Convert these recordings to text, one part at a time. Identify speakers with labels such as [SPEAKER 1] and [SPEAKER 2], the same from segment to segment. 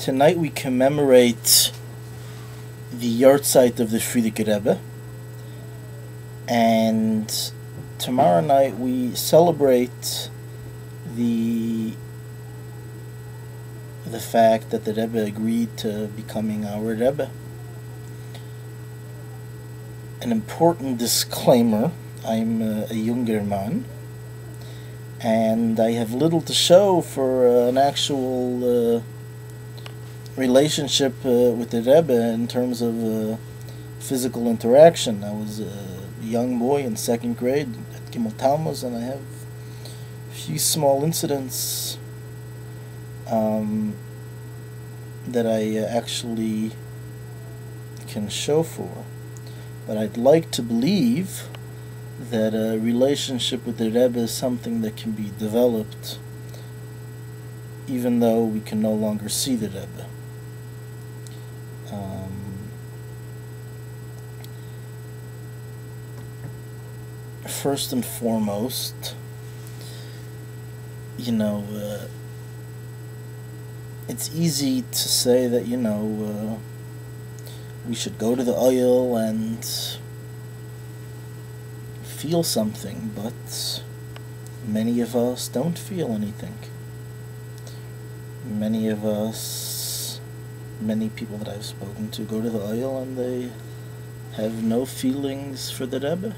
[SPEAKER 1] Tonight we commemorate the yahrzeit of the Frierdiker Rebbe, and tomorrow night we celebrate the fact that the Rebbe agreed to becoming our Rebbe. An important disclaimer: I'm a younger man, and I have little to show for an actual relationship with the Rebbe in terms of physical interaction. I was a young boy in second grade at Gimel Talmuz, and I have a few small incidents that I actually can show for. But I'd like to believe that a relationship with the Rebbe is something that can be developed even though we can no longer see the Rebbe. First and foremost, it's easy to say that, we should go to the oil and feel something, but many of us don't feel anything. Many people that I've spoken to go to the oil and they have no feelings for the Rebbe,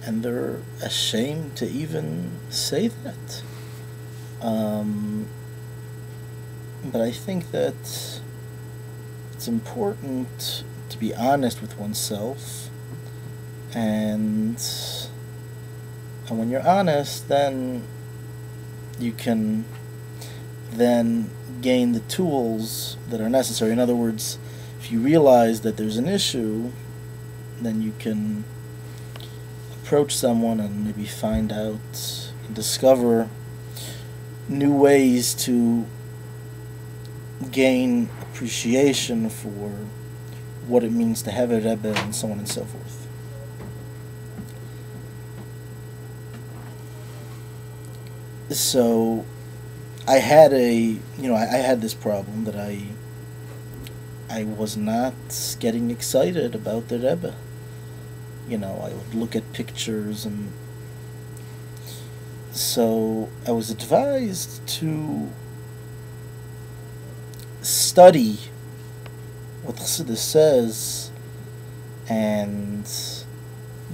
[SPEAKER 1] and they're ashamed to even say that. But I think that it's important to be honest with oneself, and when you're honest, then you can then gain the tools that are necessary. In other words, if you realize that there's an issue, then you can approach someone and maybe find out and discover new ways to gain appreciation for what it means to have a Rebbe, and so on and so forth. So I had I had this problem that I was not getting excited about the Rebbe. I would look at pictures, and so I was advised to study what Chassidus says, and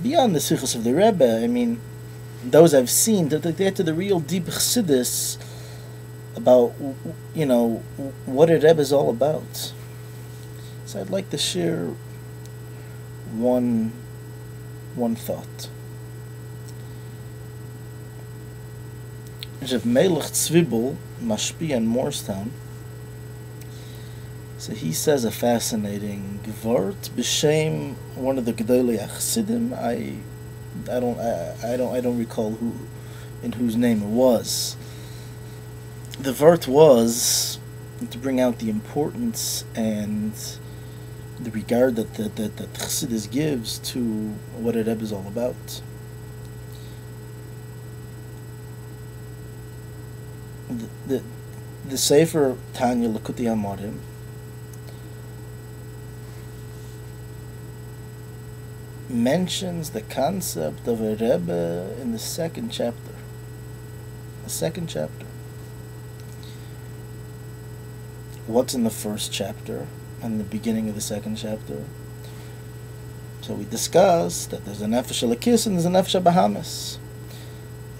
[SPEAKER 1] beyond the sichos of the Rebbe, those I've seen, that they get to the real deep Chassidus about, what a Rebbe is all about. So I'd like to share one thought. Rav Melech Tzvibel, Mashpi in Morristown, so he says a fascinating vart b'shem one of the Gedolei Chassidim. I don't recall in whose name it was. The vart was to bring out the importance and the regard that Chassidus gives to what a Rebbe is all about. The Sefer Tanya Likutei Amarim mentions the concept of a Rebbe in the second chapter. What's in the first chapter and the beginning of the second chapter? So we discussed that there's a Nefesh Elokis and there's a Nefesh Bahamas.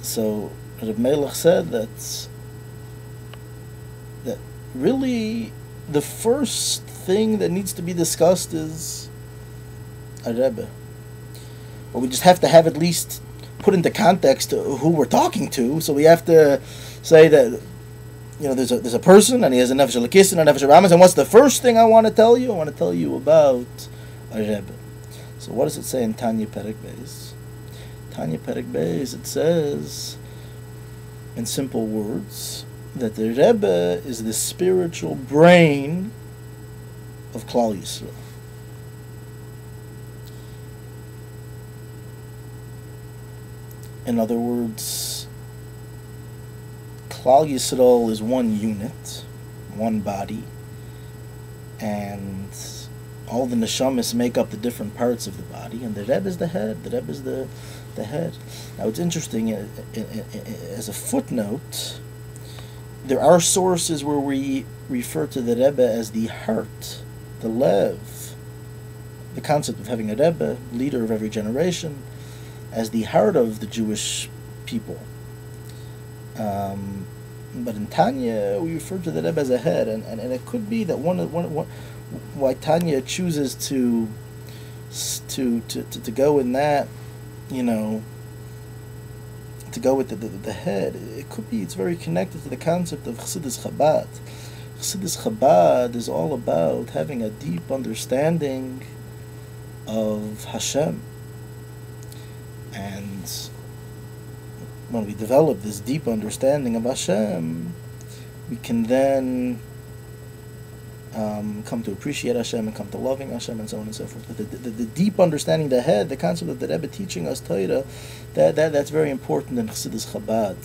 [SPEAKER 1] So Reb Melech said that really the first thing that needs to be discussed is a Rebbe. But we just have to have at least put into context who we're talking to. So we have to say that there's a person, and he has a Nefesh Elokis and a Nefesh Bahamas, and what's the first thing I want to tell you? I want to tell you about a Rebbe. So what does it say in Tanya Perek Beis? Tanya Perek Beis, it says, in simple words, that the Rebbe is the spiritual brain of Klal Yisrael. In other words, Klal Yisrael is one unit, one body, and all the neshamas make up the different parts of the body, and the Rebbe is the head. The Rebbe is the head. Now it's interesting, as a footnote, there are sources where we refer to the Rebbe as the heart, the lev, the concept of having a Rebbe, leader of every generation, as the heart of the Jewish people. But in Tanya, we refer to the Rebbe as a head, and it could be that one why Tanya chooses to go in that, to go with the head. It could be it's very connected to the concept of Chassidus Chabad. Chassidus Chabad is all about having a deep understanding of Hashem, and when we develop this deep understanding of Hashem, we can then come to appreciate Hashem and come to loving Hashem and so on and so forth. But the deep understanding of the head, the concept of the Rebbe teaching us Torah, that's very important in Chassidus Chabad.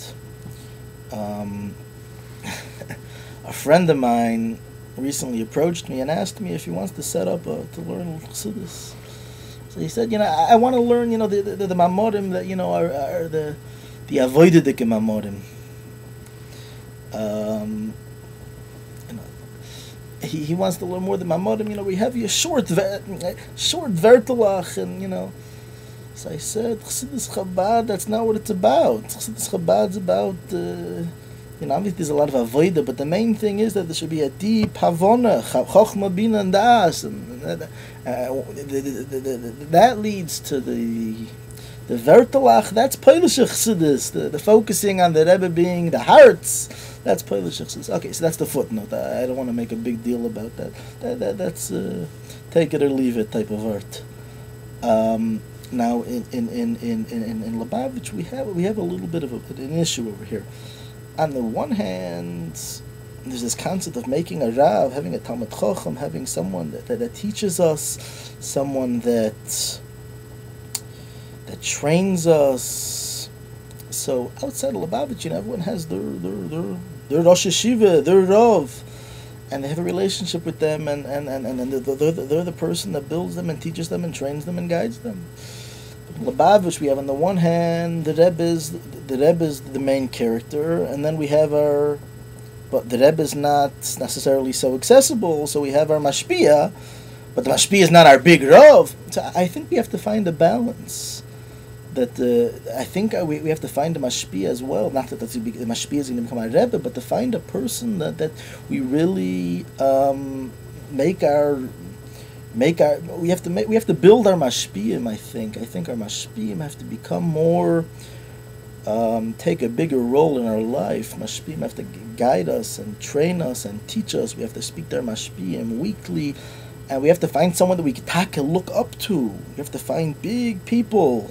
[SPEAKER 1] A friend of mine recently approached me and asked me if he wants to set up to learn Chassidus. So he said, I want to learn, the Mamorim that, are the avoidic Mamorim. He wants to learn more than Mamorim. We have your short Vertelach, and So I said, Chassidus Chabad, that's not what it's about. Chassidus Chabad's about, obviously there's a lot of avodah, but the main thing is that there should be a deep havona, chochma, bina, and das, and that leads to the Vertelach. That's Polish Chassidus, the focusing on the Rebbe being the hearts. That's Polish Chassidus. Okay, so that's the footnote. I don't want to make a big deal about that. That's take it or leave it type of art. Now in Lubavitch we have a little bit of an issue over here. On the one hand, there's this concept of making a Rav, having a Talmud Chacham, having someone that teaches us, someone that trains us. So outside of Lubavitch, everyone has their Rosh Yeshiva, their Rav, and they have a relationship with them, and they're the person that builds them and teaches them and trains them and guides them. But in Lubavitch, we have on the one hand the Rebbe is the main character, and then we have but the Rebbe is not necessarily so accessible, so we have our Mashpia, but the Mashpia is not our big Rav. So I think we have to find a balance. That I think we have to find a mashpia as well. Not that the mashpia is going to become our Rebbe, but to find a person that we really we have to build our mashpiyim. I think our mashpiyim have to become more, take a bigger role in our life. Mashpiyim have to guide us and train us and teach us. We have to speak to our mashpiyim weekly, and we have to find someone that we can look up to. We have to find big people.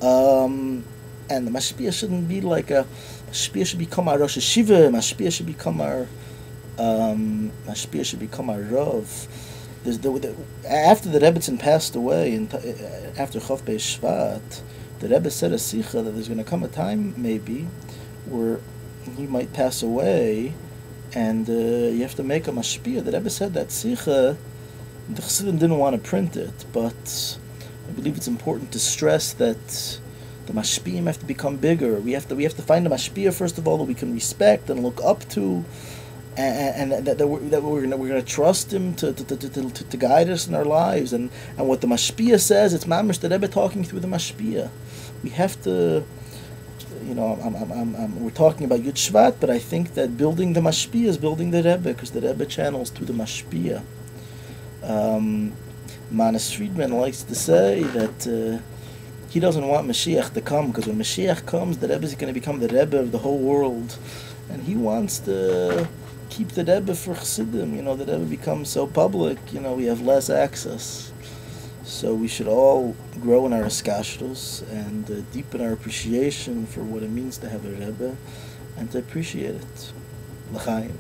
[SPEAKER 1] And the mashpia shouldn't be like mashpia should become our Rosh Yeshiva. Mashpia should become our Rav. After the Rebbetzin passed away, and after Yud Shvat, the Rebbe said a sicha that there's going to come a time maybe where he might pass away, and you have to make a mashpia. The Rebbe said that sicha. The Chassidim didn't want to print it, but I believe it's important to stress that the mashpiyim have to become bigger. We have to find a mashpiyah first of all that we can respect and look up to, and that we're gonna trust him to guide us in our lives. And what the mashpiyah says, it's mamish the Rebbe talking through the mashpiyah. We have to, we're talking about Yud Shvat, but I think that building the mashpiyah is building the Rebbe, because the Rebbe channels through the mashpiyah. Manis Friedman likes to say that he doesn't want Mashiach to come, because when Mashiach comes, the Rebbe is going to become the Rebbe of the whole world, and he wants to keep the Rebbe for Chassidim. The Rebbe becomes so public, we have less access. So we should all grow in our iskashros and deepen our appreciation for what it means to have a Rebbe and to appreciate it. L'chaim.